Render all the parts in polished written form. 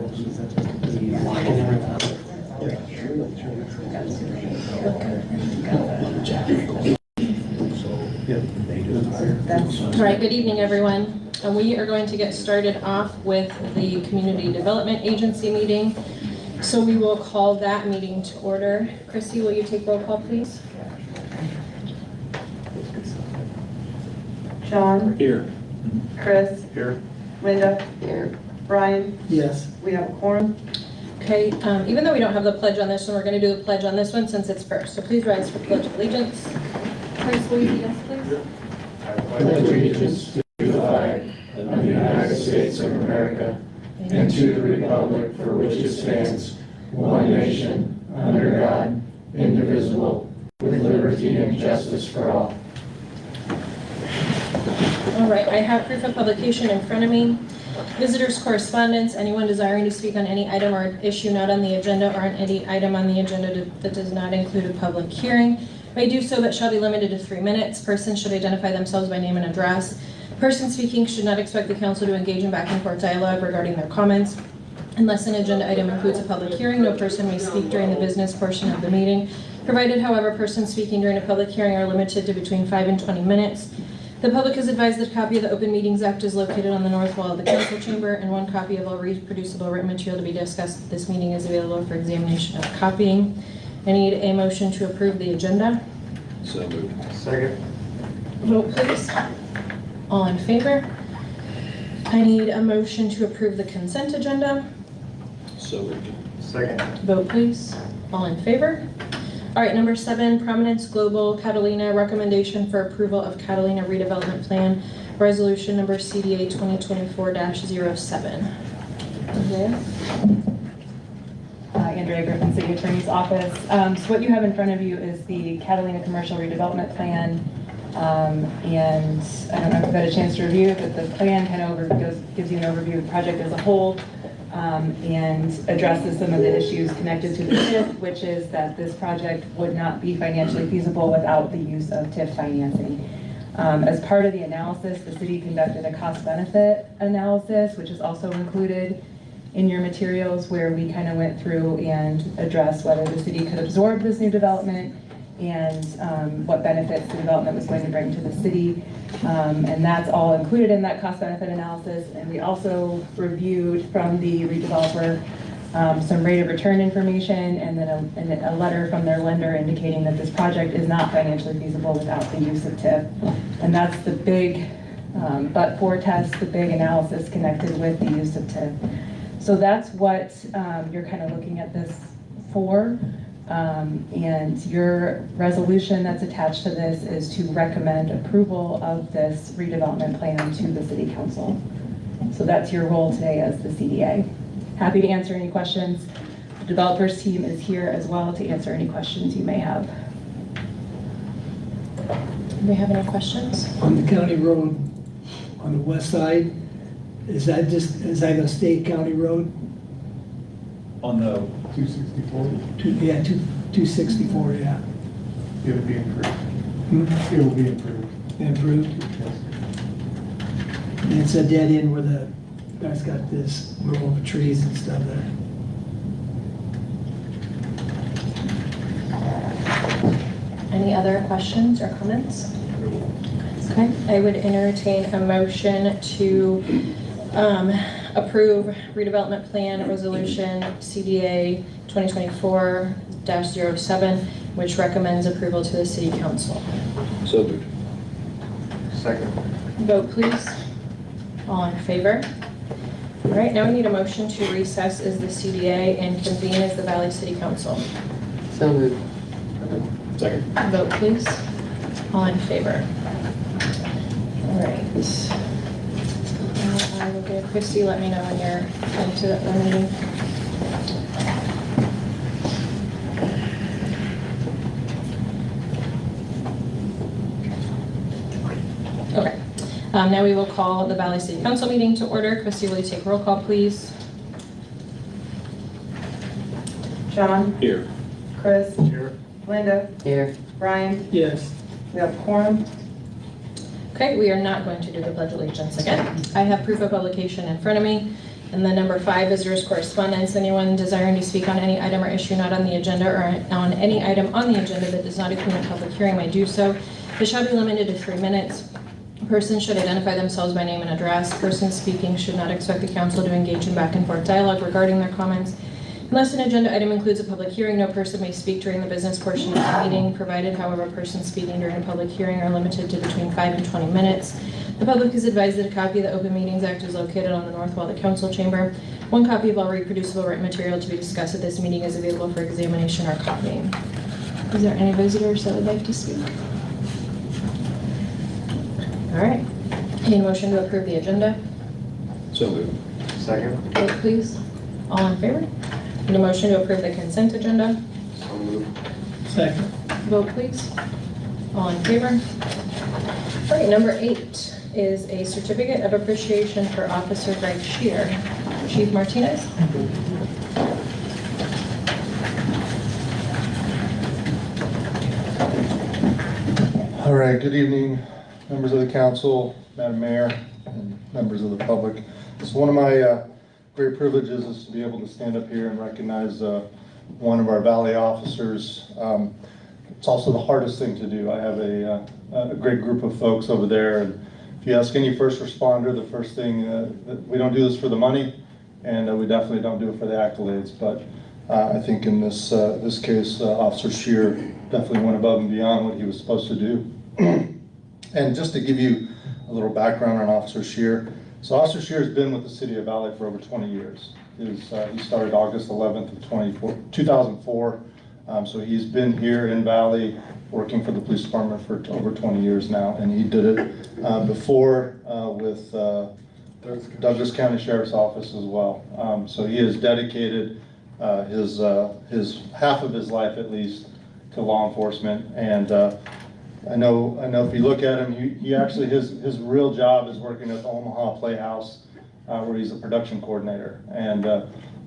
All right, good evening, everyone. We are going to get started off with the Community Development Agency meeting. So we will call that meeting to order. Christy, will you take roll call, please? Sean? Here. Chris? Here. Linda? Here. Brian? Yes. We have a quorum. Okay, even though we don't have the pledge on this one, we're going to do the pledge on this one since it's first. So please rise for Pledge of Allegiance. Chris, will you lead us, please? I pledge allegiance to the flag of the United States of America and to the republic for which it stands, one nation, under God, indivisible, with liberty and justice for all. All right, I have proof of publication in front of me. Visitors' correspondence, anyone desiring to speak on any item or issue not on the agenda or on any item on the agenda that does not include a public hearing may do so, but shall be limited to 3 minutes. Persons should identify themselves by name and address. Person speaking should not expect the council to engage in back and forth dialogue regarding their comments. Unless an agenda item includes a public hearing, no person may speak during the business portion of the meeting, provided, however, persons speaking during a public hearing are limited to between 5 and 20 minutes. The public is advised that a copy of the Open Meetings Act is located on the north wall of the council chamber, and one copy of all reproducible written material to be discussed at this meeting is available for examination and copying. I need a motion to approve the agenda. So moved. Second. Vote, please. All in favor? I need a motion to approve the consent agenda. So moved. Second. Vote, please. All in favor? All right, number 7, Prominence Global Catalina recommendation for approval of Catalina redevelopment plan, resolution number CDA 2024-07. Andrea? Andrea Griffin, City Attorney's Office. So what you have in front of you is the Catalina Commercial Redevelopment Plan. And I don't know if you've had a chance to review it, but the plan kind of gives you an overview of the project as a whole. And addresses some of the issues connected to the TIF, which is that this project would not be financially feasible without the use of TIF financing. As part of the analysis, the city conducted a cost-benefit analysis, which is also included in your materials, where we kind of went through and addressed whether the city could absorb this new development and what benefits the development was going to bring to the city. And that's all included in that cost-benefit analysis. And we also reviewed from the redeveloper some rate of return information and then a letter from their lender indicating that this project is not financially feasible without the use of TIF. And that's the big but-for test, the big analysis connected with the use of TIF. So that's what you're kind of looking at this for. And your resolution that's attached to this is to recommend approval of this redevelopment plan to the City Council. So that's your role today as the CDA. Happy to answer any questions. The developers team is here as well to answer any questions you may have. Do we have any questions? On the county road, on the west side, is that going to stay county road? On the 264? 264, yeah. It'll be improved. Hmm? It will be improved. Improved. Yes. And it's a dead end where the guy's got this row of trees and stuff there. Any other questions or comments? Okay, I would entertain a motion to approve redevelopment plan resolution CDA 2024-07, which recommends approval to the City Council. So moved. Second. Vote, please. All in favor? All right, now we need a motion to recess as the CDA and convene as the Valley City Council. So moved. Second. Vote, please. All in favor? All right. I will give Christy, let me know when you're into the meeting. Okay. Now we will call the Valley City Council meeting to order. Christy, will you take roll call, please? Sean? Here. Chris? Here. Linda? Here. Brian? Yes. We have a quorum. Okay, we are not going to do the Pledge of Allegiance again. I have proof of publication in front of me. And then number 5, visitors' correspondence. Anyone desiring to speak on any item or issue not on the agenda or on any item on the agenda that does not include a public hearing may do so. It shall be limited to 3 minutes. Persons should identify themselves by name and address. Persons speaking should not expect the council to engage in back and forth dialogue regarding their comments. Unless an agenda item includes a public hearing, no person may speak during the business portion of the meeting, provided, however, persons speaking during a public hearing are limited to between 5 and 20 minutes. The public is advised that a copy of the Open Meetings Act is located on the north wall of the council chamber. One copy of all reproducible written material to be discussed at this meeting is available for examination or copying. Is there any visitors that would like to speak? All right. Any motion to approve the agenda? So moved. Second. Vote please. All in favor? Need a motion to approve the consent agenda? So moved. Second. Vote please. All in favor? All right, number 8 is a certificate of appreciation for Officer Greg Shear. Chief Martinez? All right, good evening, members of the council, Madam Mayor, and members of the public. So one of my great privileges is to be able to stand up here and recognize one of our Valley officers. It's also the hardest thing to do. I have a great group of folks over there, and if you ask any first responder, the first thing, we don't do this for the money, and we definitely don't do it for the accolades, but I think in this case, Officer Shear definitely went above and beyond what he was supposed to do. And just to give you a little background on Officer Shear, so Officer Shear has been with the City of Valley for over 20 years. He started August 11th of 2004, so he's been here in Valley working for the police department for over 20 years now, and he did it before with Douglas County Sheriff's Office as well. So he has dedicated his half of his life at least to law enforcement, and I know if you look at him, he actually his real job is working at the Omaha Playhouse, where he's a production coordinator. And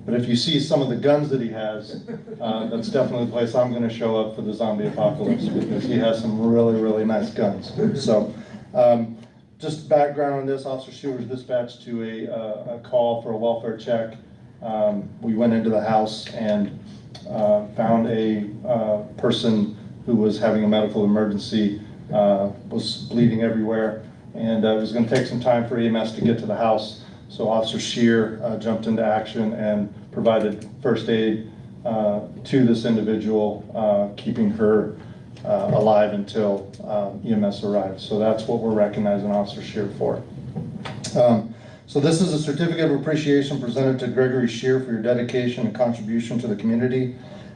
but if you see some of the guns that he has, that's definitely the place I'm going to show up for the zombie apocalypse, because he has some really nice guns. So just background on this: Officer Shear was dispatched to a call for a welfare check. We went into the house and found a person who was having a medical emergency, was bleeding everywhere, and it was going to take some time for EMS to get to the house. So Officer Shear jumped into action and provided first aid to this individual, keeping her alive until EMS arrived. So that's what we're recognizing Officer Shear for. So this is a certificate of appreciation presented to Gregory Shear for your dedication and contribution to the community.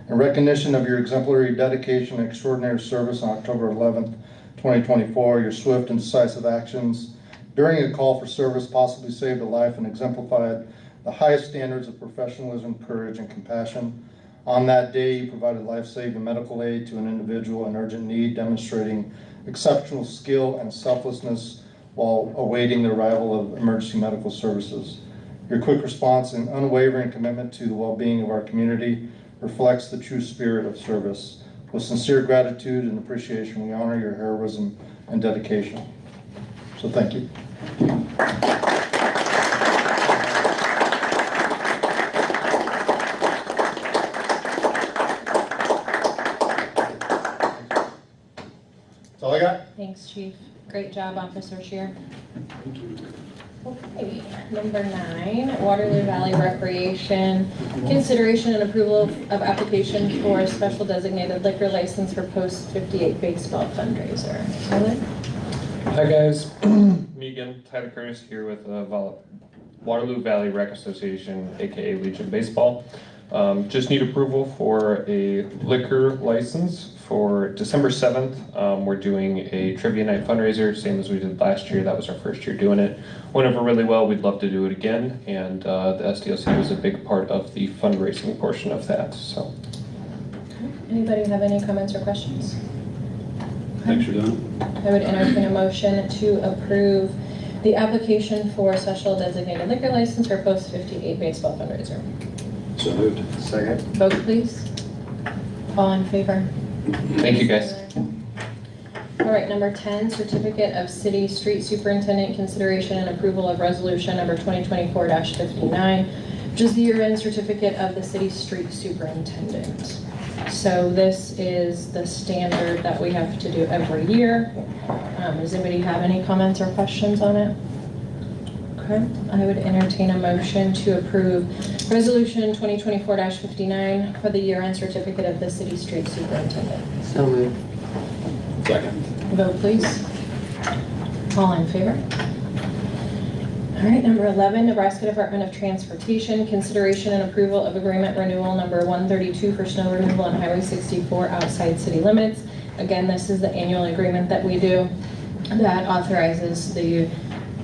In recognition of your exemplary dedication and extraordinary service on October 11th, 2024, your swift and decisive actions during a call for service possibly saved a life and exemplified the highest standards of professionalism, courage, and compassion. On that day, you provided life-saving medical aid to an individual in urgent need, demonstrating exceptional skill and selflessness while awaiting the arrival of emergency medical services. Your quick response and unwavering commitment to the well-being of our community reflects the true spirit of service. With sincere gratitude and appreciation, we honor your heroism and dedication. So thank you. That's all I got. Thanks, Chief. Great job, Officer Shear. Okay, number 9, Waterloo Valley Recreation. Consideration and approval of application for a special designated liquor license for Post 58 baseball fundraiser. Tyler? Hi guys, me again, Tyler Curtis here with Waterloo Valley Rec Association, aka Legion Baseball. Just need approval for a liquor license for December 7th. We're doing a trivia night fundraiser, same as we did last year. That was our first year doing it. Went over really well. We'd love to do it again, and the SDLC was a big part of the fundraising portion of that. So, Anybody have any comments or questions? Thanks for doing it. I would entertain a motion to approve the application for special designated liquor license for Post 58 baseball fundraiser. So moved. Second. Vote please. All in favor? thank you guys. All right, number 10, certificate of city street superintendent consideration and approval of resolution number 2024-59, which is the year-end certificate of the city street superintendent. So this is the standard that we have to do every year. Does anybody have any comments or questions on it? Okay, I would entertain a motion to approve resolution 2024-59 for the year-end certificate of the city street superintendent. So moved. Second. Vote please. All in favor? All right, number 11, Nebraska Department of Transportation, consideration and approval of agreement renewal number 132 for snow removal on Highway 64 outside city limits. Again, this is the annual agreement that we do that authorizes the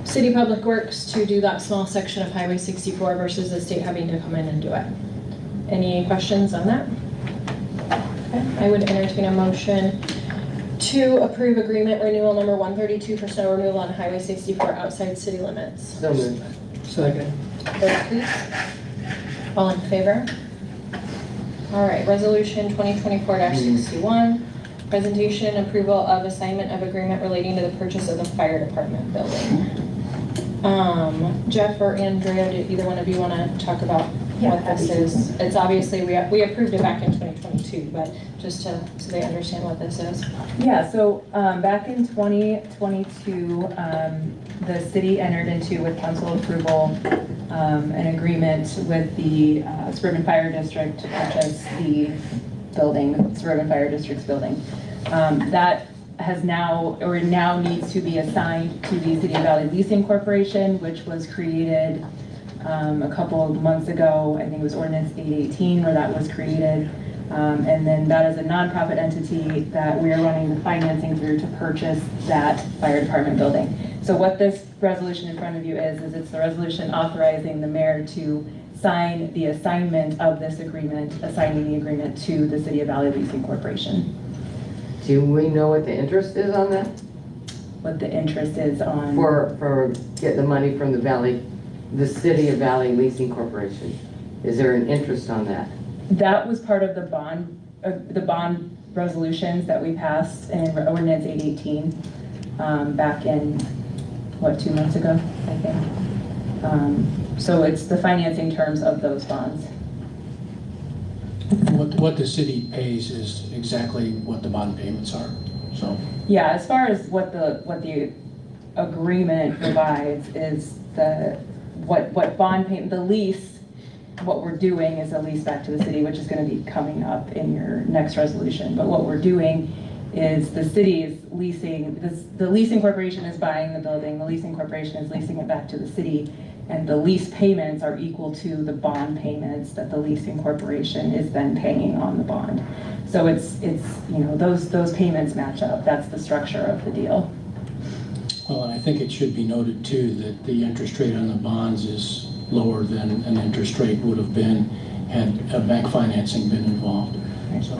City Public Works to do that small section of Highway 64 versus the state having to come in and do it. Any questions on that? Okay, I would entertain a motion to approve agreement renewal number 132 for snow removal on Highway 64 outside city limits. So moved. Second. Vote please. All in favor? All right, resolution 2024-61, presentation and approval of assignment of agreement relating to the purchase of the fire department building. Jeff or Andrea, do either one of you want to talk about what this is? It's obviously, we approved it back in 2022, but just so they understand what this is. Yeah, so back in 2022, the city entered into, with council approval, an agreement with the Suburban Fire District to purchase the building, Suburban Fire District's building. That has now, or now needs to be assigned to the City of Valley Leasing Corporation, which was created a couple of months ago. I think it was Ordinance 818 where that was created. And then that is a nonprofit entity that we are running the financing through to purchase that fire department building. So what this resolution in front of you is it's the resolution authorizing the mayor to sign the assignment of this agreement, assigning the agreement to the City of Valley Leasing Corporation. Do we know what the interest is on that? What the interest is on. For getting the money from the City of Valley Leasing Corporation? Is there an interest on that? That was part of the bond resolutions that we passed in Ordinance 818 back in, 2 months ago, I think. So it's the financing terms of those bonds. What the city pays is exactly what the bond payments are, so. Yeah, as far as what the agreement provides is what bond payment, the lease, what we're doing is a lease back to the city, which is going to be coming up in your next resolution. But what we're doing is the city is leasing, the leasing corporation is buying the building, the leasing corporation is leasing it back to the city, and the lease payments are equal to the bond payments that the leasing corporation is then paying on the bond. So it's those payments match up. That's the structure of the deal. Well, and I think it should be noted too that the interest rate on the bonds is lower than an interest rate would have been had bank financing been involved, so.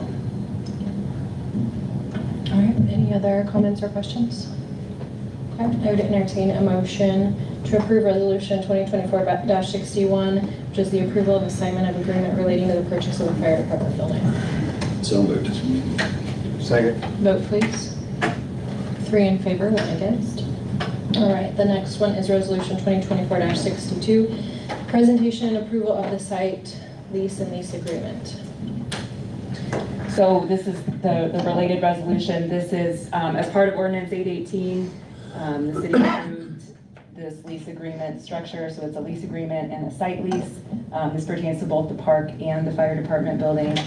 All right, any other comments or questions? Okay, I would entertain a motion to approve resolution 2024-61, which is the approval of assignment of agreement relating to the purchase of the fire department building. So moved. Second. Vote please. 3 in favor, 1 against. All right, the next one is resolution 2024-62, presentation and approval of the site lease and lease agreement. So this is the related resolution. This is as part of Ordinance 818, the city approved this lease agreement structure. So it's a lease agreement and a site lease. This pertains to both the park and the fire department building.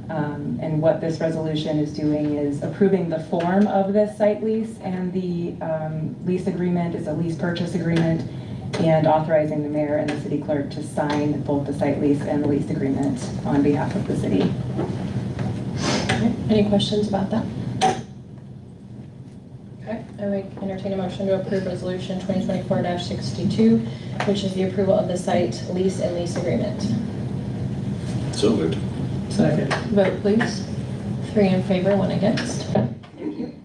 And what this resolution is doing is approving the form of this site lease, and the lease agreement is a lease purchase agreement, and authorizing the mayor and the city clerk to sign both the site lease and the lease agreement on behalf of the city. Any questions about that? Okay, I would entertain a motion to approve resolution 2024-62, which is the approval of the site lease and lease agreement. So moved. Second. Vote please. 3 in favor, 1 against. Thank you.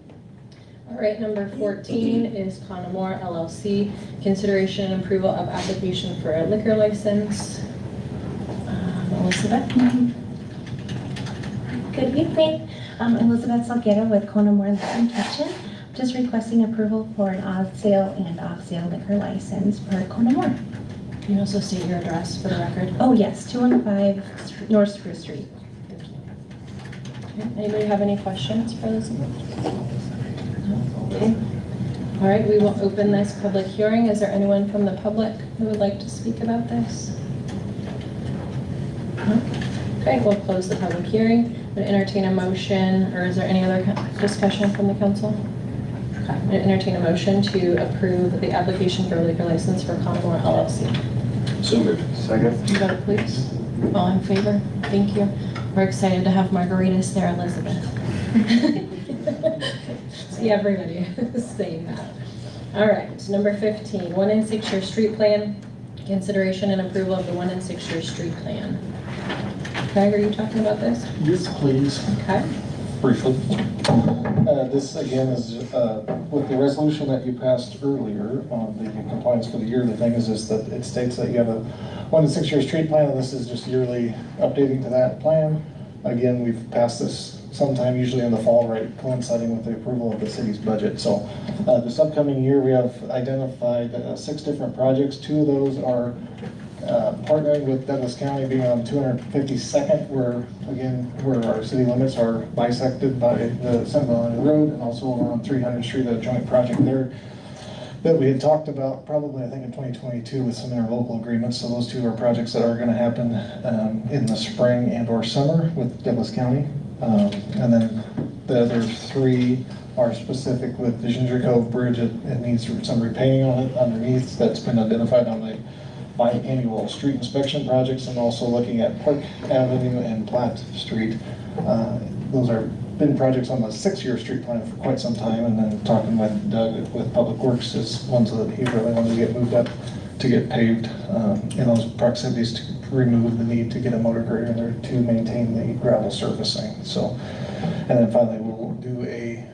All right, number 14 is Conamore LLC, consideration and approval of application for a liquor license. Elizabeth? Good evening. Elizabeth Salguero with Conamore Latin Kitchen. Just requesting approval for an on-sale and off-sale liquor license per Kona Moore. Can you also state your address for the record? Oh, yes, 215 North Spruce Street. Okay. Anybody have any questions for this? No? Okay. All right, we will open this public hearing. Is there anyone from the public who would like to speak about this? No? Okay, we'll close the public hearing. Would entertain a motion, or is there any other discussion from the council? Okay, would entertain a motion to approve the application for a liquor license for Conmore LLC. So moved. Second. Vote please. All in favor? Thank you. We're excited to have margaritas there, Elizabeth. See everybody saying that. All right, number 15, 1 and 6 year street plan. Consideration and approval of the 1 and 6 year street plan. Craig, are you talking about this? Yes, please. Okay. Briefly. This again is with the resolution that you passed earlier on the compliance for the year. The thing is that it states that you have a 1 to 6 year street plan, and this is just yearly updating to that plan. Again, we've passed this sometime usually in the fall, right, coinciding with the approval of the city's budget. So this upcoming year, we have identified 6 different projects. 2 of those are partnering with Douglas County, being on 252nd, where our city limits are bisected by the Sentinel Island Road, and also over on 300th Street, a joint project there that we had talked about probably, I think, in 2022 with some interlocal agreements. So those 2 are projects that are going to happen in the spring and or summer with Douglas County. And then the other 3 are specific with the Ginger Cove Bridge. It needs some repainting on it underneath. That's been identified on the biannual street inspection projects, and also looking at Park Avenue and Platt Street. Those are been projects on the 6 year street plan for quite some time, and then talking with Doug with Public Works is ones that he really wanted to get moved up to get paved in those proximities to remove the need to get a motor grader in there to maintain the gravel surfacing. So, and then finally we'll do a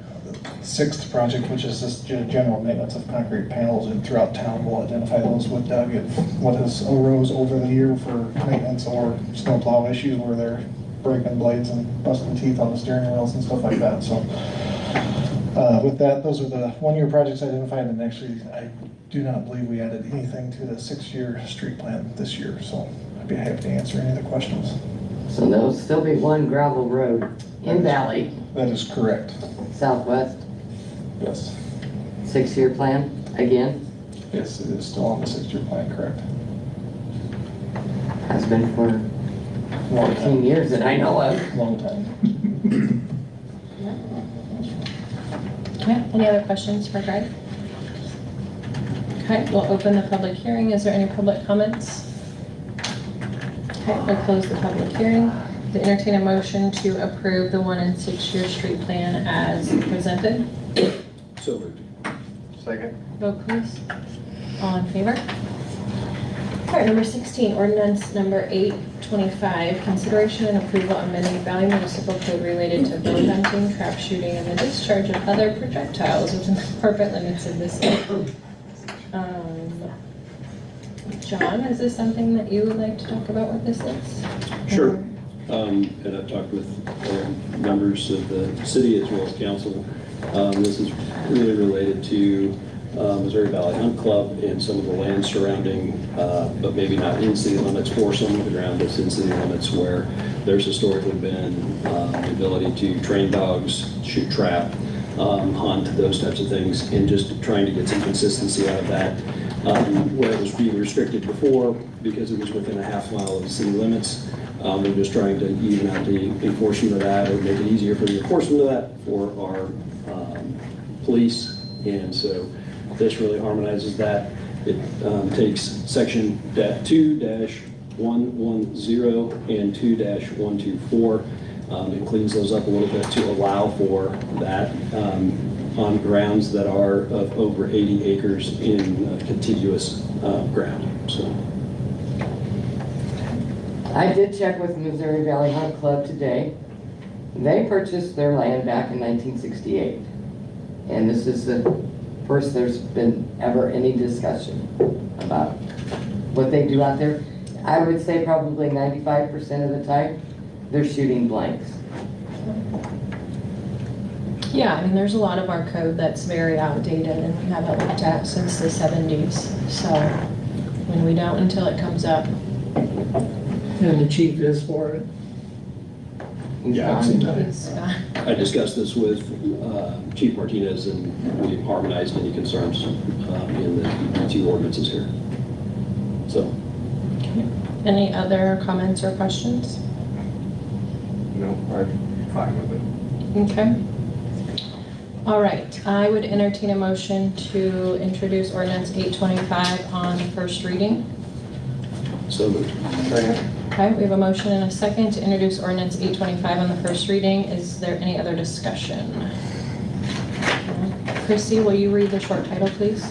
6th project, which is this general maintenance of concrete panels and throughout town. We'll identify those with Doug and what has arose over the year for maintenance or snowplow issues where they're breaking blades and busting teeth on the steering wheels and stuff like that. So with that, those are the 1 year projects identified, and actually I do not believe we added anything to the 6 year street plan this year. So I'd be happy to answer any of the questions. So there'll still be 1 gravel road in Valley, That is correct. southwest, Yes. 6 year plan, again, Yes, it is still on the 6 year plan, correct. has been for 14 years that I know of. Long time. Okay, any other questions for Greg? Okay, we'll open the public hearing. Is there any public comments? Okay, we'll close the public hearing. To entertain a motion to approve the 1 and 6 year street plan as presented. So moved. Second. Vote please. All in favor? All right, number 16, ordinance number 825, consideration and approval amending Valley Municipal Code related to bow hunting, trap shooting, and the discharge of other projectiles within the corporate limits of the city. John, is this something that you would like to talk about what this is? Sure. And I've talked with members of the city as well as council. This is really related to Missouri Valley Hunt Club and some of the land surrounding, but maybe not in city limits, for some of the ground that's in city limits, where there's historically been the ability to train dogs, shoot trap, hunt, those types of things, and just trying to get some consistency out of that. Where it was being restricted before because it was within a half mile of the city limits. We're just trying to even out the enforcement of that, or make it easier for the enforcement of that for our police. And so this really harmonizes that. It takes section 2-110 and 2-124 and cleans those up a little bit to allow for that on grounds that are of over 80 acres in contiguous ground. So. I did check with Missouri Valley Hunt Club today. They purchased their land back in 1968. And this is the first there's been ever any discussion about what they do out there. I would say probably 95% of the time, they're shooting blanks. Yeah, I mean, there's a lot of our code that's very outdated and we haven't looked at since the 70s. So, and we don't until it comes up. And the chief is for it. Yeah. He's gone. I discussed this with Chief Martinez, and we harmonized any concerns in the two ordinances here. So, Any other comments or questions? No, I'm fine with it. Okay. All right, I would entertain a motion to introduce ordinance 825 on first reading. so moved. Okay, we have a motion and a second to introduce ordinance 825 on the first reading. Is there any other discussion? Chrissy, will you read the short title, please?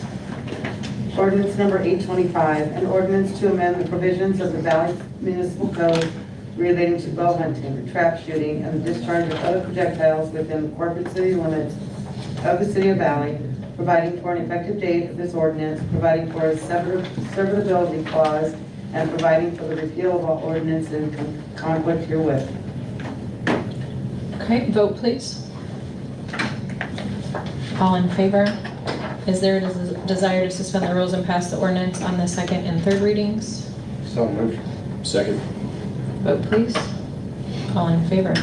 Ordinance number 825, an ordinance to amend the provisions of the Valley Municipal Code relating to bow hunting, trap shooting, and the discharge of other projectiles within the corporate city limits of the City of Valley, providing for an effective date of this ordinance, providing for a severability clause, and providing for the repeal of all ordinance in conflict herewith. Okay, vote please. All in favor? Is there a desire to suspend the rules and pass the ordinance on the second and third readings? So moved. Second. Vote please. All in favor?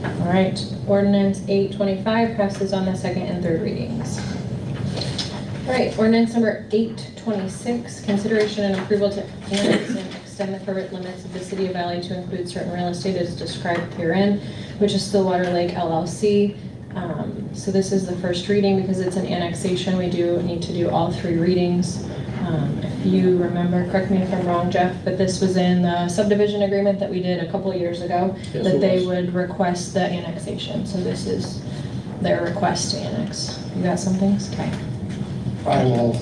All right, ordinance 825 passes on the second and third readings. All right, ordinance number 826, consideration and approval to annex and extend the corporate limits of the City of Valley to include certain real estate as described herein, which is Stillwater Lake LLC. So this is the first reading. Because it's an annexation, we do need to do all three readings. If you remember, correct me if I'm wrong, Jeff, but this was in the subdivision agreement that we did a couple of years ago, Yes, that it they was. would request the annexation. So this is their request to annex. You got some things? Okay. I will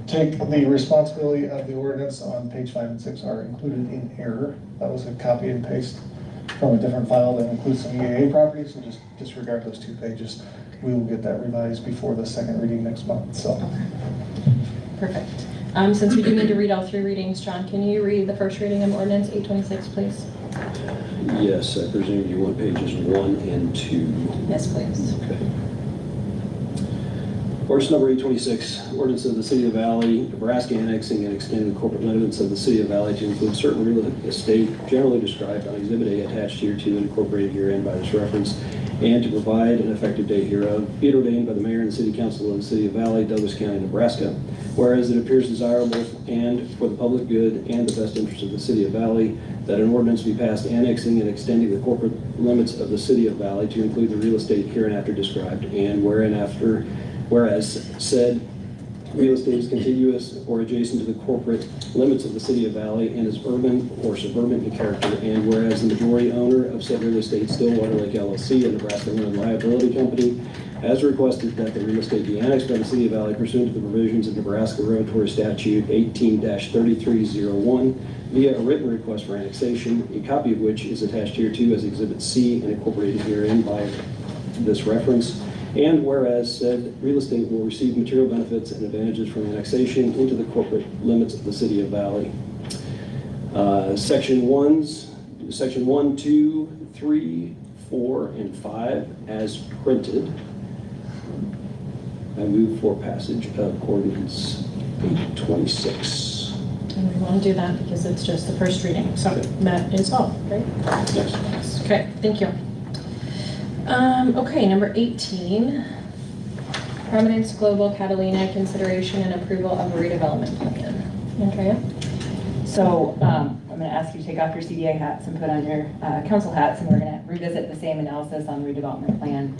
take the responsibility of the ordinance on page 5 and 6 are included in error. That was a copy and paste from a different file that includes some EAA properties, so just disregard those 2 pages. We will get that revised before the second reading next month, so. Perfect. Since we do need to read all 3 readings, John, can you read the first reading of ordinance 826, please? Yes, I presume you want pages 1 and 2. Yes, please. Okay. Ordinance number 826, ordinance of the City of Valley, Nebraska annexing and extending the corporate limits of the City of Valley to include certain real estate generally described on Exhibit A attached here to and incorporated herein by this reference, and to provide an effective date hereof, be it ordained by the mayor and the City Council of the City of Valley, Douglas County, Nebraska. Whereas it appears desirable and for the public good and the best interest of the City of Valley, that an ordinance be passed annexing and extending the corporate limits of the City of Valley to include the real estate hereinafter described, and whereas said real estate is contiguous or adjacent to the corporate limits of the City of Valley and is urban or suburban in character, and whereas the majority owner of said real estate, Stillwater Lake LLC, a Nebraska Limited Liability Company, has requested that the real estate be annexed by the City of Valley pursuant to the provisions of Nebraska Revenue Statute 18-3301 via a written request for annexation, a copy of which is attached hereto as Exhibit C and incorporated herein by this reference. And whereas said real estate will receive material benefits and advantages from annexation into the corporate limits of the City of Valley. Section 1, 2, 3, 4, and 5 as printed. I move for passage of ordinance 826. And we want to do that because it's just the first reading. So that is all, right? Yes. Okay, thank you. Okay, number 18, Prominence Global Catalina consideration and approval of a redevelopment plan. Andrea? So I'm going to ask you to take off your CDA hats and put on your council hats, and we're going to revisit the same analysis on the redevelopment plan.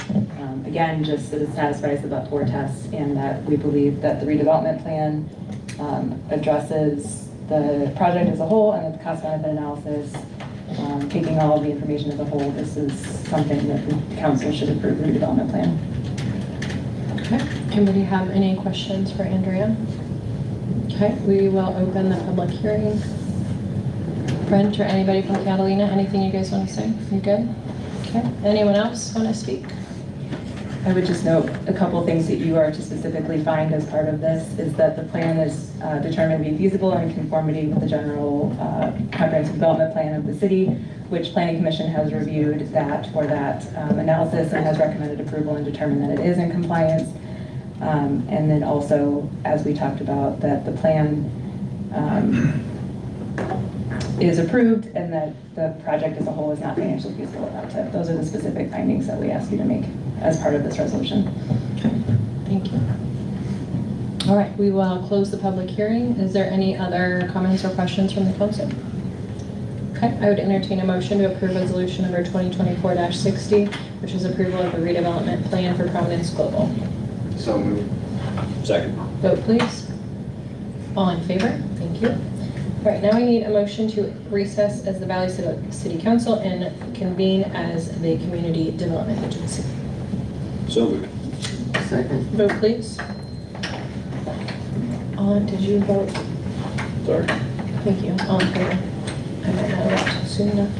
Again, just that it satisfies the but-for test, and that we believe that the redevelopment plan addresses the project as a whole and that the cost-benefit analysis, taking all of the information as a whole, this is something that the council should approve the redevelopment plan. Okay, anybody have any questions for Andrea? Okay, we will open the public hearing. Brent or anybody from Catalina, anything you guys want to say? You good? Okay, anyone else want to speak? I would just note a couple things that you are to specifically find as part of this is that the plan is determined to be feasible and in conformity with the general comprehensive development plan of the city, which Planning Commission has reviewed that for that analysis and has recommended approval and determined that it is in compliance. And then also, as we talked about, that the plan is approved and that the project as a whole is not financially feasible without TIF. Those are the specific findings that we ask you to make as part of this resolution. Thank you. All right, we will close the public hearing. Is there any other comments or questions from the council? Okay, I would entertain a motion to approve resolution number 2024-60, which is approval of the redevelopment plan for Prominence Global. So moved. Second. Vote please. All in favor? Thank you. All right, now we need a motion to recess as the Valley City Council and convene as the Community Development Agency. So moved. Second. Vote please. Did you vote? Sorry. Thank you. All in favor? I might not have voted soon enough.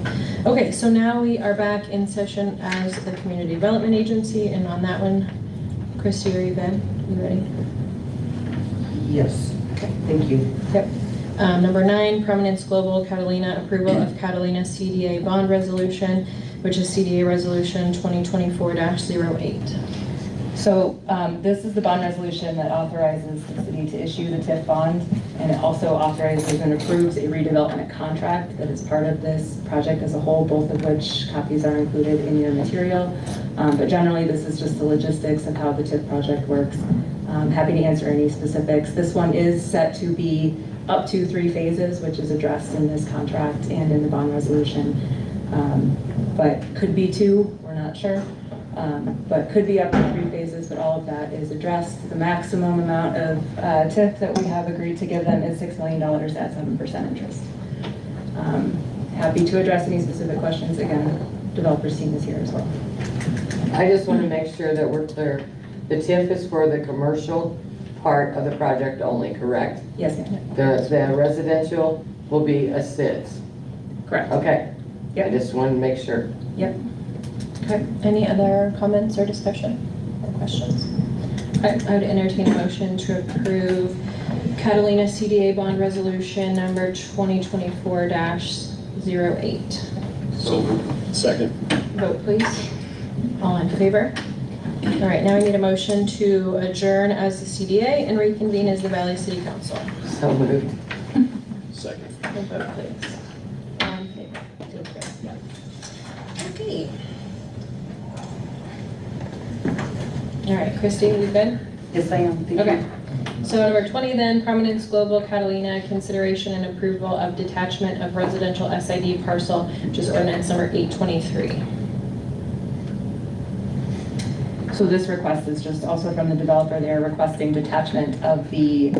Okay, so now we are back in session as the Community Development Agency, and on that one, Christy, are you good? You ready? Yes. Okay. Thank you. Yep. Number 9, Prominence Global Catalina, approval of Catalina CDA bond resolution, which is CDA resolution 2024-08. So this is the bond resolution that authorizes the city to issue the TIF bond, and it also authorizes and approves a redevelopment contract that is part of this project as a whole, both of which copies are included in your material. But generally, this is just the logistics of how the TIF project works. I'm happy to answer any specifics. This one is set to be up to 3 phases, which is addressed in this contract and in the bond resolution. But could be 2, we're not sure. But could be up to 3 phases, but all of that is addressed. The maximum amount of TIF that we have agreed to give them is $6 million at 7% interest. Happy to address any specific questions. Again, developers team is here as well. I just want to make sure that we're clear. The TIF is for the commercial part of the project only, correct? Yes, ma'am. The residential will be a SIDS. Correct. Okay. Yep. I just want to make sure. Yep. Okay, any other comments or discussion or questions? Okay, I would entertain a motion to approve Catalina CDA bond resolution number 2024-08. So moved. Second. Vote please. All in favor? All right, now I need a motion to adjourn as the CDA and reconvene as the Valley City Council. So moved. Second. And vote please. All in favor? Thank you. Okay. All right, Christy, you good? Yes, I am. Thank you. Okay. So number 20 then, Prominence Global Catalina, consideration and approval of detachment of residential SID parcel, which is ordinance number 823. So this request is just also from the developer. They are requesting detachment of the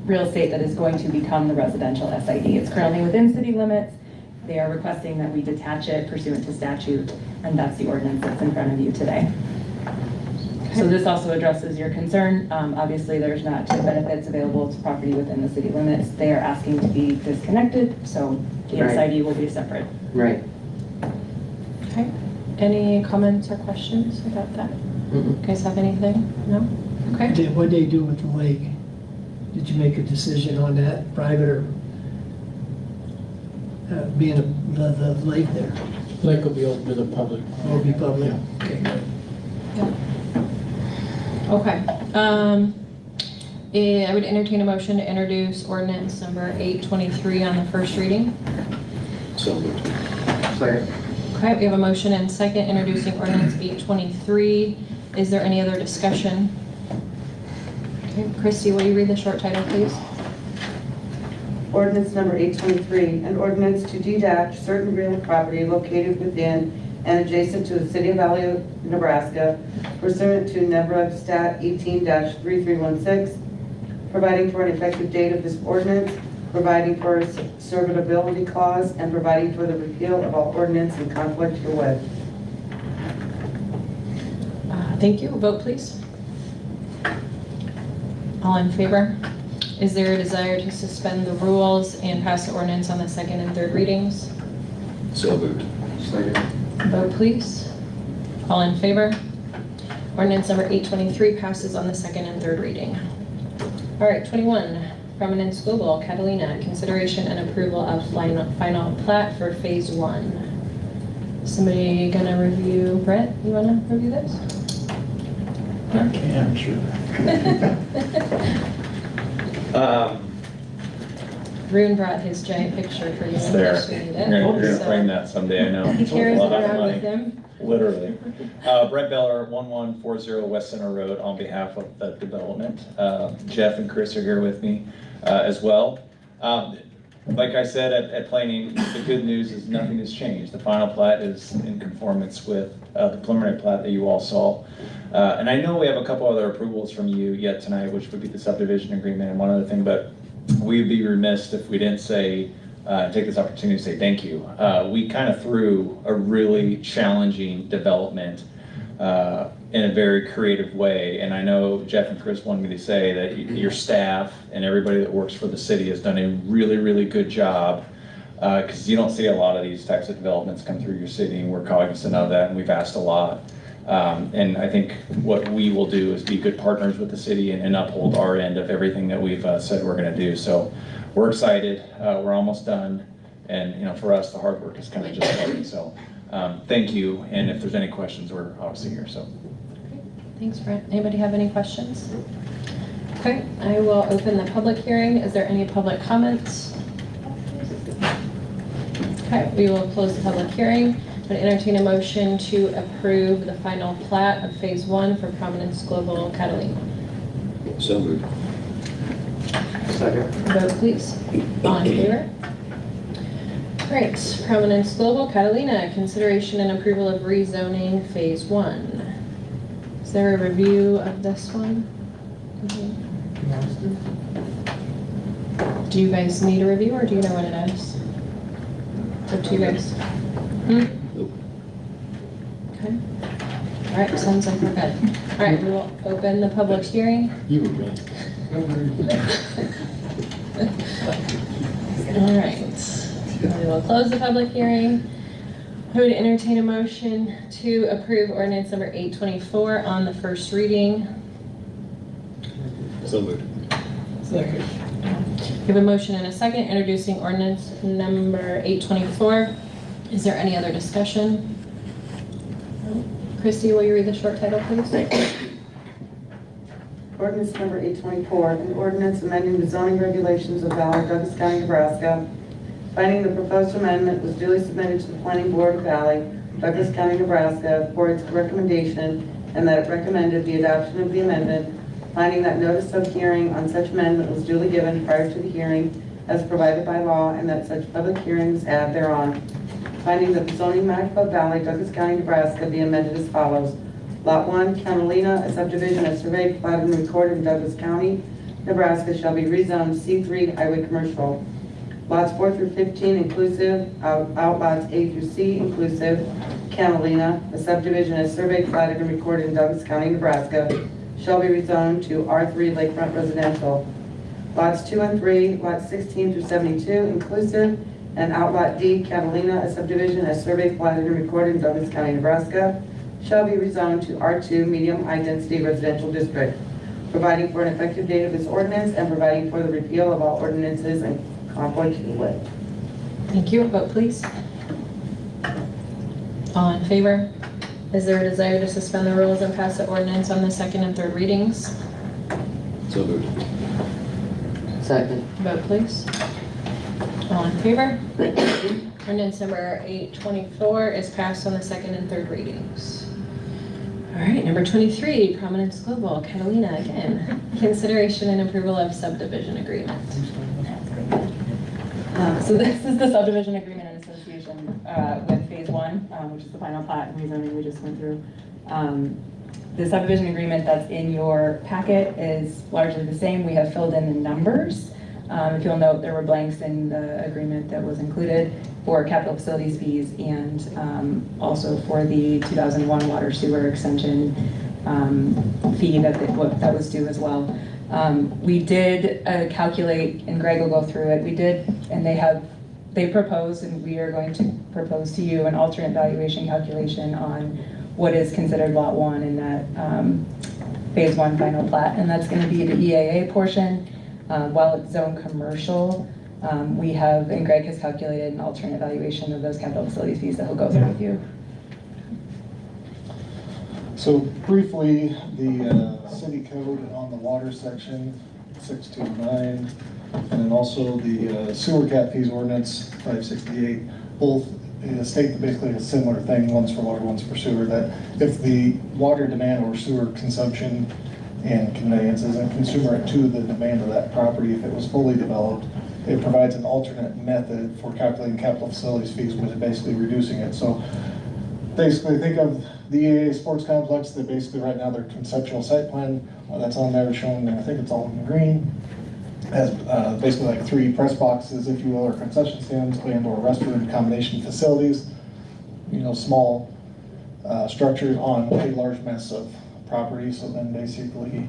real estate that is going to become the residential SID. It's currently within city limits. They are requesting that we detach it pursuant to statute, and that's the ordinance that's in front of you today. So this also addresses your concern. Obviously, there's not TIF benefits available to property within the city limits. They are asking to be disconnected, so the Right. SID will be separate. Right. Okay. Any comments or questions about that? You guys have anything? No? Okay. What they do with the lake? Did you make a decision on that, private or being the lake there? Lake will be open to the public. Will be public? Okay, good. Okay. I would entertain a motion to introduce ordinance number 823 on the first reading. So moved. Second. Okay, we have a motion and second introducing ordinance 823. Is there any other discussion? Okay, Christy, will you read the short title, please? Ordinance number 823, an ordinance to dedash certain real property located within and adjacent to the city of Valley, Nebraska, pursuant to Nebraska Stat 18-3316, providing for an effective date of this ordinance, providing for a serviceability clause, and providing for the repeal of all ordinance in conflict herewith. Thank you. Vote, please. All in favor? Is there a desire to suspend the rules and pass the ordinance on the second and third readings? So moved. Second. Vote, please. All in favor? Ordinance number 823 passes on the second and third reading. All right, 21, Prominence Global, Catalina, consideration and approval of final plat for Phase 1. Somebody gonna review, Brett, you wanna review this? I can, sure. Rune brought his giant picture for you. It's there. in case you need You're gonna it. frame that someday, I know. He carries A it lot of around money. with him. Literally. Brett Beller, 1140 West Center Road, on behalf of the development. Jeff and Chris are here with me as well. Like I said at planning, the good news is nothing has changed. The final plat is in conformance with the preliminary plat that you all saw. And I know we have a couple other approvals from you yet tonight, which would be the subdivision agreement and one other thing, but we'd be remiss if we didn't say, take this opportunity to say thank you. We kind of threw a really challenging development in a very creative way. And I know Jeff and Chris wanted me to say that your staff and everybody that works for the city has done a really, really good job, because you don't see a lot of these types of developments come through your city, and we're cognizant of that, and we've asked a lot. And I think what we will do is be good partners with the city and uphold our end of everything that we've said we're gonna do. So we're excited, we're almost done. And for us, the hard work is kind of just starting. So thank you. And if there's any questions, we're obviously here, so. Thanks, Brent. Anybody have any questions? Okay, I will open the public hearing. Is there any public comments? Okay, we will close the public hearing. I'm going to entertain a motion to approve the final plat of Phase 1 for Prominence Global Catalina. So moved. Second. Vote please. All in favor? Great. Prominence Global Catalina, consideration and approval of rezoning Phase 1. Is there a review of this one? Do you guys need a review, or do you know what it is? It's up to you guys. Nope. Okay. All right, sounds like we're good. All right, we will open the public hearing. You were ready. All right. We will close the public hearing. I would entertain a motion to approve ordinance number 824 on the first reading. So moved. Second. We have a motion and a second introducing ordinance number 824. Is there any other discussion? No? Christy, will you read the short title, please? Ordinance number 824, an ordinance amending the zoning regulations of Valley, Douglas County, Nebraska. Finding the proposed amendment was duly submitted to the Planning Board of Valley, Douglas County, Nebraska for its recommendation, and that it recommended the adoption of the amendment. Finding that notice of hearing on such amendment was duly given prior to the hearing as provided by law, and that such public hearing was had thereon. Finding that the zoning map of Valley, Douglas County, Nebraska be amended as follows. Lot 1, Catalina, a subdivision as surveyed, platted, and recorded in Douglas County, Nebraska, shall be rezoned C3 Highway Commercial. Lots 4 through 15 inclusive, outlots A through C inclusive, Catalina, a subdivision as surveyed, platted, and recorded in Douglas County, Nebraska, shall be rezoned to R3 Lakefront Residential. Lots 2 and 3, lots 16 through 72 inclusive, and outlot D, Catalina, a subdivision as surveyed, platted, and recorded in Douglas County, Nebraska, shall be rezoned to R2 Medium High Density Residential District, providing for an effective date of this ordinance and providing for the repeal of all ordinances and conflict with. Thank you. Vote please. All in favor? Is there a desire to suspend the rules and pass the ordinance on the second and third readings? So moved. Second. Vote please. All in favor? Ordinance number 824 is passed on the second and third readings. All right, number 23, Prominence Global, Catalina again. Consideration and approval of subdivision agreement. So this is the subdivision agreement and association with Phase 1, which is the final plat and rezoning we just went through. The subdivision agreement that's in your packet is largely the same. We have filled in the numbers. If you'll note, there were blanks in the agreement that was included for capital facilities fees and also for the 2001 water sewer extension fee that was due as well. We did calculate, and Greg will go through it. We did, and they proposed, and we are going to propose to you an alternate valuation calculation on what is considered Lot 1 in that Phase 1 final plat, and that's going to be the EAA portion. While it's zone commercial, we have, and Greg has calculated an alternate valuation of those capital facilities fees that he'll go through with you. So briefly, the city code on the water section, 629, and then also the sewer cap fees ordinance, 568, both state basically a similar thing, one's for water, one's for sewer, that if the water demand or sewer consumption and conveyance isn't commensurate to the demand of that property, if it was fully developed, it provides an alternate method for calculating capital facilities fees, which is basically reducing it. So basically think of the EAA sports complex, that basically right now their conceptual site plan that's on there showing, I think it's all in green, has basically like 3 press boxes, if you will, or concession stands and or restroom combination facilities, you know, small structures on a large mass of property. So then basically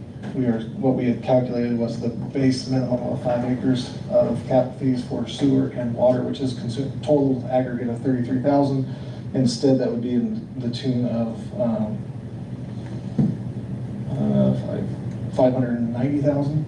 what we had calculated was the base minimum of 5 acres of cap fees for sewer and water, which is total aggregate of 33,000. Instead, that would be in the tune of 590,000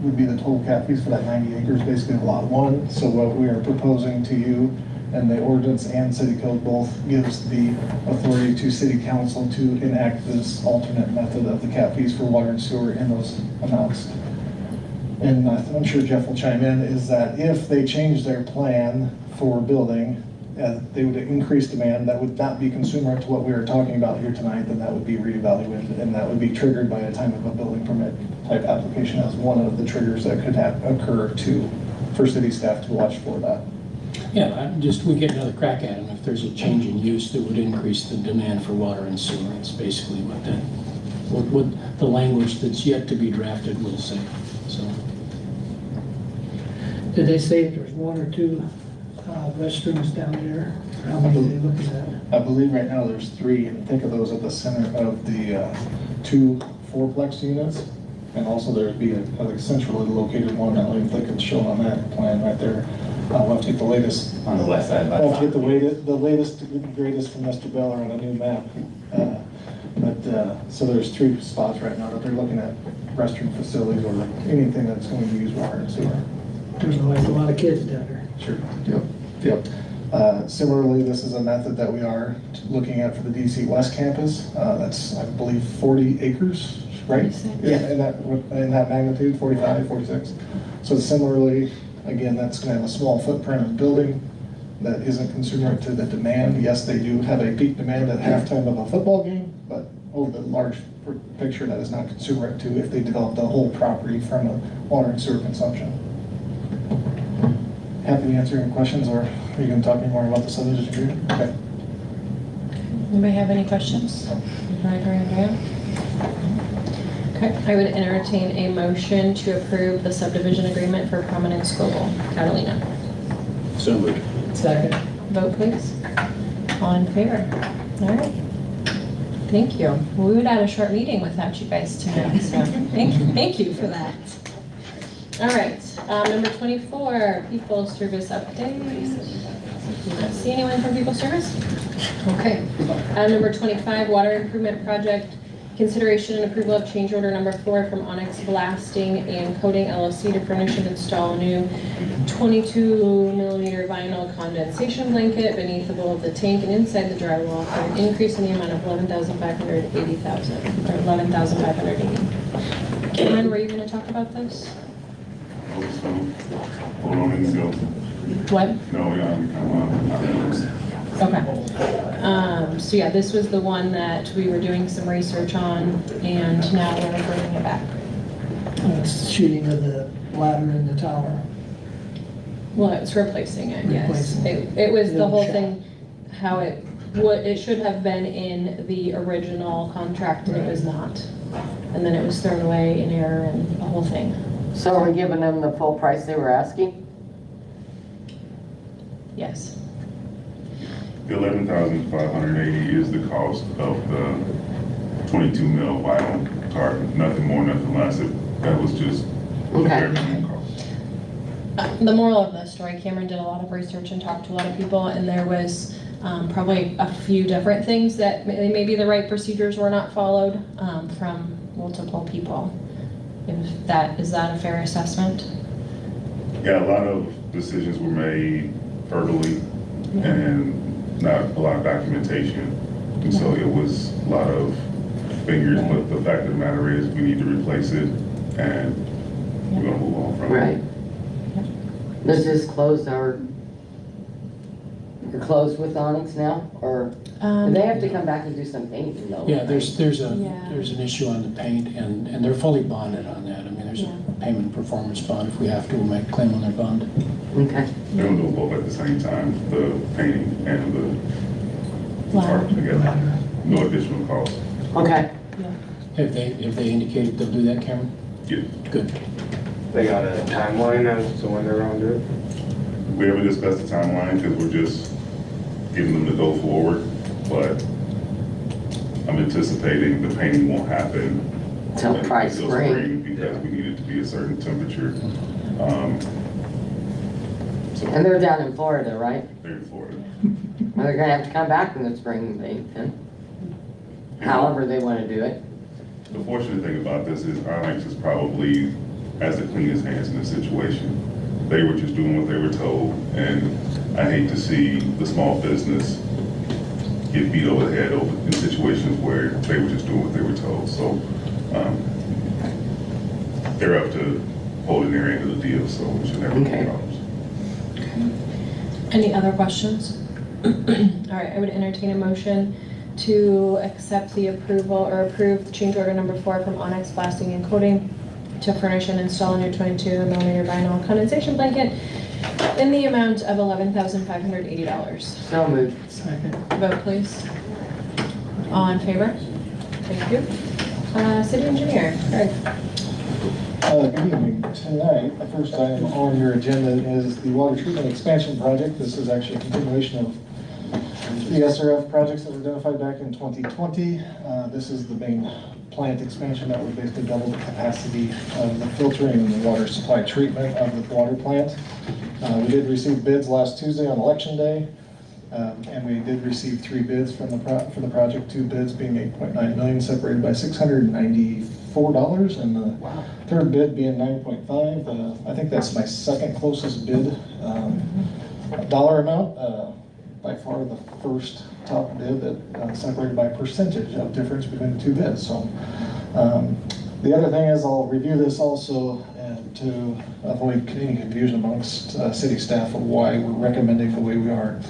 would be the total cap fees for that 90 acres, basically of Lot 1. So what we are proposing to you, and the ordinance and city code both gives the authority to city council to enact this alternate method of the cap fees for water and sewer in those amounts. And I'm sure Jeff will chime in, is that if they change their plan for building, they would increase demand that would not be commensurate to what we are talking about here tonight, then that would be reevaluated, and that would be triggered by a time of a building permit type application as one of the triggers that could occur for city staff to watch for that. Yeah, we get another crack at them if there's a change in use that would increase the demand for water and sewer. It's basically what the language that's yet to be drafted will say. So, Did they say if there's 1 or 2 restrooms down there? How many are they looking at? I believe right now there's 3, and think of those at the center of the 2 fourplex units. And also there would be a centrally located one, I don't even think it's shown on that plan right there. We'll have to get the latest. On the west side. We'll have to get the latest, greatest from Mr. Beller on a new map. So there's 3 spots right now that they're looking at restroom facilities or anything that's going to use water and sewer. There's always a lot of kids down there. Sure, yep. Similarly, this is a method that we are looking at for the DC West campus. That's, I believe, 40 acres, right? 46. Yeah, in that magnitude, 45, 46. So similarly, again, that's going to have a small footprint of building that isn't commensurate to the demand. Yes, they do have a peak demand at halftime of a football game, but over the large picture, that is not commensurate to if they develop the whole property from a water and sewer consumption. Happy to answer any questions, or are you going to talk any more about the subdivision agreement? Okay. Anybody have any questions? Greg or Andrea? Okay, I would entertain a motion to approve the subdivision agreement for Prominence Global, Catalina. So moved. Second. Vote please. All in favor? All right. Thank you. Well, we would have a short meeting without you guys tonight, so thank you for that. All right, number 24, People Service Update. Do not see anyone from People Service? Okay. Number 25, Water Improvement Project. Consideration and approval of change order number 4 from Onyx Blasting and Coating LLC to furnish and install new 22mm vinyl condensation blanket beneath the bowl of the tank and inside the drywall for an increase in the amount of $11,580. Cameron, were you going to talk about this? Hold on, let's go. What? No, we gotta come on. Okay. So yeah, this was the one that we were doing some research on, and now we're bringing it back. Shooting of the ladder in the tower. Well, it's replacing it, yes. Replacing It was the Little whole shack. thing, how it should have been in the original contract, and it was not. And then it was thrown away in error and the whole thing. So are we giving them the full price they were asking? Yes. The 11,580 is the cost of the 22mm vinyl tarp, nothing more, nothing less. That was just the bare minimum cost. The moral of the story, Cameron did a lot of research and talked to a lot of people, and there was probably a few different things that maybe the right procedures were not followed from multiple people. Is that a fair assessment? Yeah, a lot of decisions were made verbally and not a lot of documentation. And so it was a lot of fingers, but the fact of the matter is we need to replace it and we're gonna move on from it. Right. Does this close you're closed with Onyx now, or do they have to come back and do some painting though? Yeah, there's Yeah. an issue on the paint, and they're fully bonded on that. I mean, there's a payment performance bond. If we have to, we'll make a claim on their bond. Okay. They're gonna do both at the same time, the painting and the tarp together. No additional cost. Okay. Have they indicated they'll do that, Cameron? Yeah. Good. They got a timeline as to when they're gonna do it? We haven't discussed the timeline because we're just getting them to go forward, but I'm anticipating the painting won't happen Till probably until spring. because we need it to be a certain temperature. So And they're down in Florida, right? they're in Florida. Well, they're gonna have to come back in the spring and paint then. However they wanna do it. The fortunate thing about this is Onyx is probably has the cleanest hands in this situation. They were just doing what they were told, and I hate to see the small business get beat over the head in situations where they were just doing what they were told. So they're up to holding their end of the deal, so we shouldn't have any problems. Any other questions? All right, I would entertain a motion to accept the approval or approve change order number 4 from Onyx Blasting and Coating to furnish and install a new 22 millimeter vinyl condensation blanket in the amount of $11,580. So moved. Second. Vote please. All in favor? Thank you. City engineer, Greg. Good evening. Tonight, the first item on your agenda is the water treatment expansion project. This is actually a continuation of the SRF projects that were identified back in 2020. This is the main plant expansion that would basically double the capacity of the filtering and the water supply treatment of the water plant. We did receive bids last Tuesday on Election Day, and we did receive 3 bids for the project, 2 bids being $8.9 million, separated by $694, and the third bid being $9.5. I think that's my second closest bid dollar amount. By far the first top bid that separated by percentage of difference between the 2 bids. So the other thing is I'll review this also to avoid any confusion amongst city staff of why we're recommending the way we are.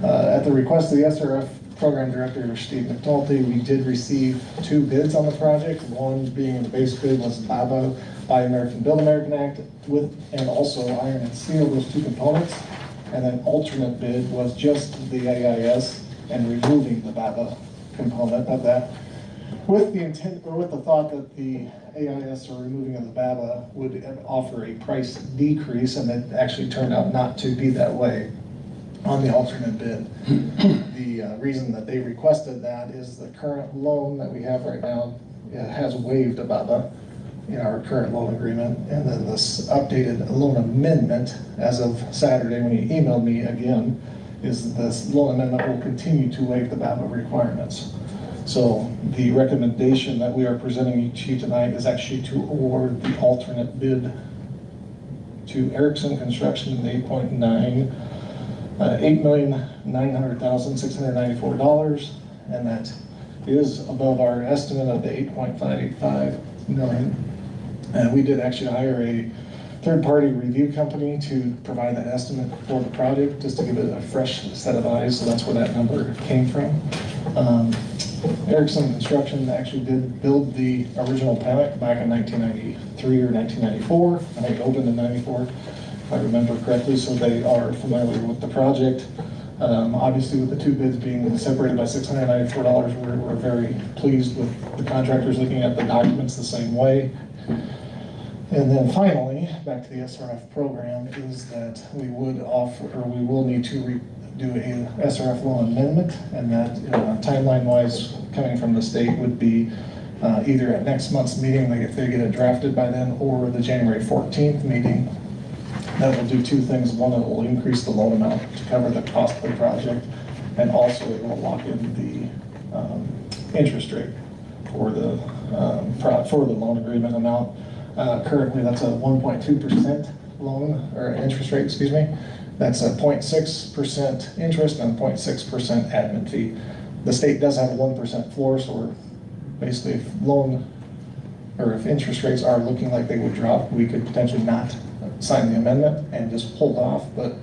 At the request of the SRF Program Director, Steve McNulty, we did receive 2 bids on the project. One being the base bid was BABA, Buy American, Build American Act, and also iron and steel, those 2 components. And then alternate bid was just the AIS and removing the BABA component of that, with the intent, or with the thought that the AIS or removing of the BABA would offer a price decrease, and it actually turned out not to be that way on the alternate bid. The reason that they requested that is the current loan that we have right now has waived a BABA in our current loan agreement, and then this updated loan amendment as of Saturday when he emailed me again is this loan amendment will continue to waive the BABA requirements. So the recommendation that we are presenting to you tonight is actually to award the alternate bid to Erickson Construction in the $8,900,694, and that is above our estimate of the $8.585 million. And we did actually hire a third-party review company to provide that estimate for the project, just to give it a fresh set of eyes, so that's where that number came from. Erickson Construction actually did build the original plant back in 1993 or 1994, I think it opened in 94, if I remember correctly, so they are familiar with the project. Obviously, with the 2 bids being separated by $694, we're very pleased with the contractors looking at the documents the same way. And then finally, back to the SRF program, is that we would offer, or we will need to do a SRF loan amendment, and that timeline-wise, coming from the state, would be either at next month's meeting, like if they get it drafted by then, or the January 14th meeting. That will do 2 things. One, it will increase the loan amount to cover the cost of the project, And also it will lock in the interest rate for the loan agreement amount. Currently, that's a 1.2% loan, or interest rate, excuse me. That's a 0.6% interest and 0.6% admin fee. The state does have a 1% floor, so we're basically, if interest rates are looking like they would drop, we could potentially not sign the amendment and just hold off, but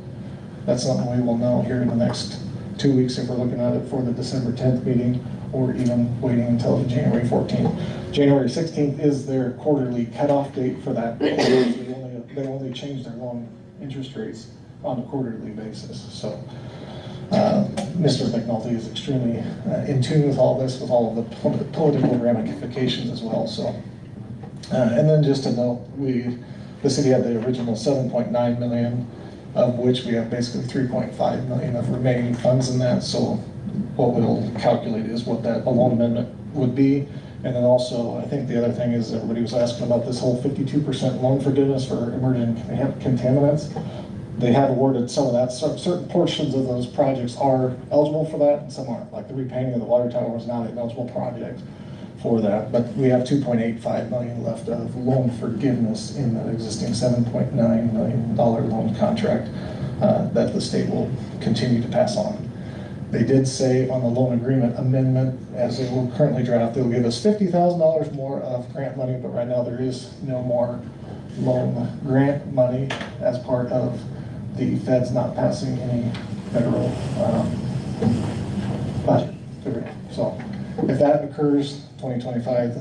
that's something we will know here in the next 2 weeks if we're looking at it for the December 10th meeting, or even waiting until January 14th. January 16th is their quarterly cutoff date for that. They only change their loan interest rates on a quarterly basis. So Mr. McNulty is extremely in tune with all this, with all of the political ramifications as well. So, and then just to note, the city had the original 7.9 million, of which we have basically 3.5 million of remaining funds in that. So what we'll calculate is what that loan amendment would be. And then also, I think the other thing is everybody was asking about this whole 52% loan forgiveness for emerging contaminants. They have awarded some of that. Certain portions of those projects are eligible for that, and some aren't. Like the repainting of the water tower was not an eligible project for that. But we have 2.85 million left of loan forgiveness in the existing $7.9 million loan contract that the state will continue to pass on. They did say on the loan agreement amendment, as it will currently draft, they'll give us $50,000 more of grant money, but right now there is no more loan grant money as part of the feds not passing any federal budget. So if that occurs, 2025,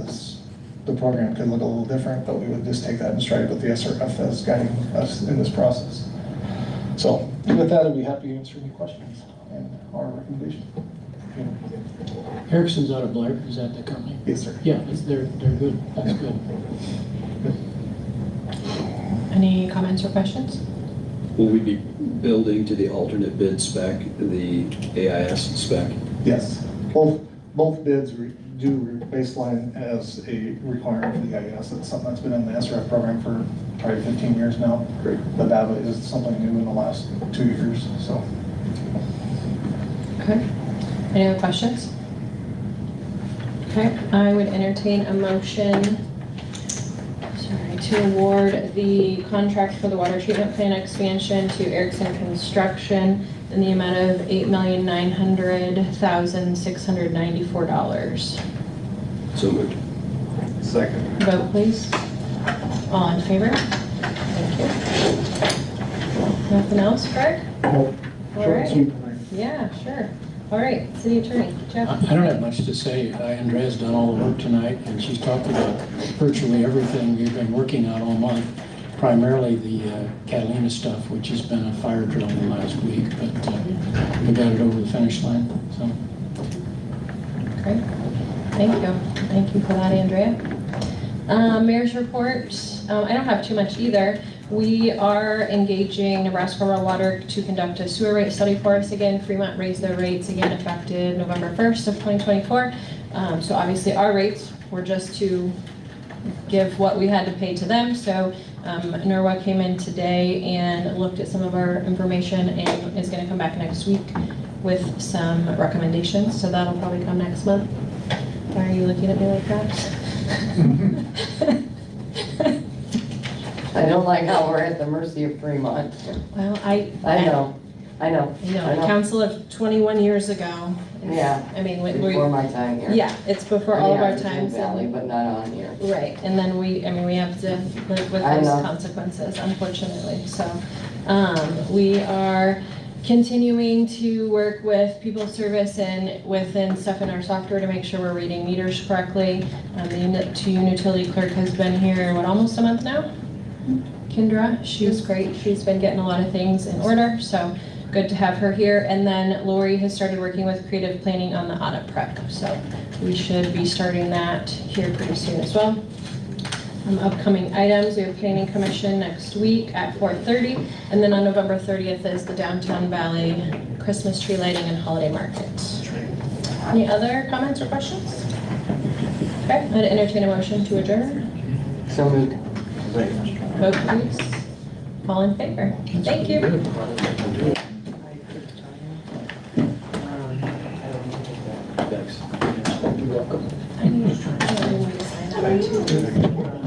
the program could look a little different, but we would just take that in stride with the SRF as guiding us in this process. So with that, I'd be happy to answer any questions and our recommendation. Erickson's out of Blair, is that the company? Yes, sir. Yeah, they're good, that's good. Any comments or questions? Will we be building to the alternate bid spec, the AIS spec? Yes, both bids do baseline as a requirement for the EIS. It's something that's been in the SRF program for probably 15 years now. Great. But that is something new in the last 2 years, so. Okay. Any other questions? Okay, I would entertain a motion to award the contract for the water treatment plant expansion to Erickson Construction in the amount of $8,900,694. So moved. Second. Vote please. All in favor? Thank you. Nothing else, Greg? Nope. All right. Yeah, sure. All right, City Attorney, Jeff. I don't have much to say. Andrea's done all the work tonight, and she's talked about virtually everything we've been working on all month, primarily the Catalina stuff, which has been a fire drill the last week, but we got it over the finish line, so. Great. Thank you. Thank you for that, Andrea. Mayor's report. I don't have too much either. We are engaging Nebraska Rural Water to conduct a sewer rate study for us again. Fremont raised their rates again effective November 1st of 2024. So obviously our rates were just to give what we had to pay to them. So NERWA came in today and looked at some of our information and is going to come back next week with some recommendations. So that'll probably come next month. Why are you looking at me like that? I don't like how we're at the mercy of Fremont. Well, I know. a council of 21 years ago. Yeah. I mean, Before my time here. yeah, it's before all of our Yeah, times. Valley, but not on here. Right, and then we have to live with I those know. consequences, unfortunately. So, we are continuing to work with People Service and within stuff in our software to make sure we're reading meters correctly. The utility clerk has been here, almost a month now? Kendra, she was great. She's been getting a lot of things in order, so good to have her here. And then Lori has started working with creative planning on the audit prep, so we should be starting that here pretty soon as well. Upcoming items, we have Planning Commission next week at 4:30, and then on November 30th is the Downtown Valley Christmas tree lighting and holiday market. Any other comments or questions? Okay, I'd entertain a motion to adjourn. So moved. Vote please. All in favor? Thank you. You're welcome. I need to sign that one too.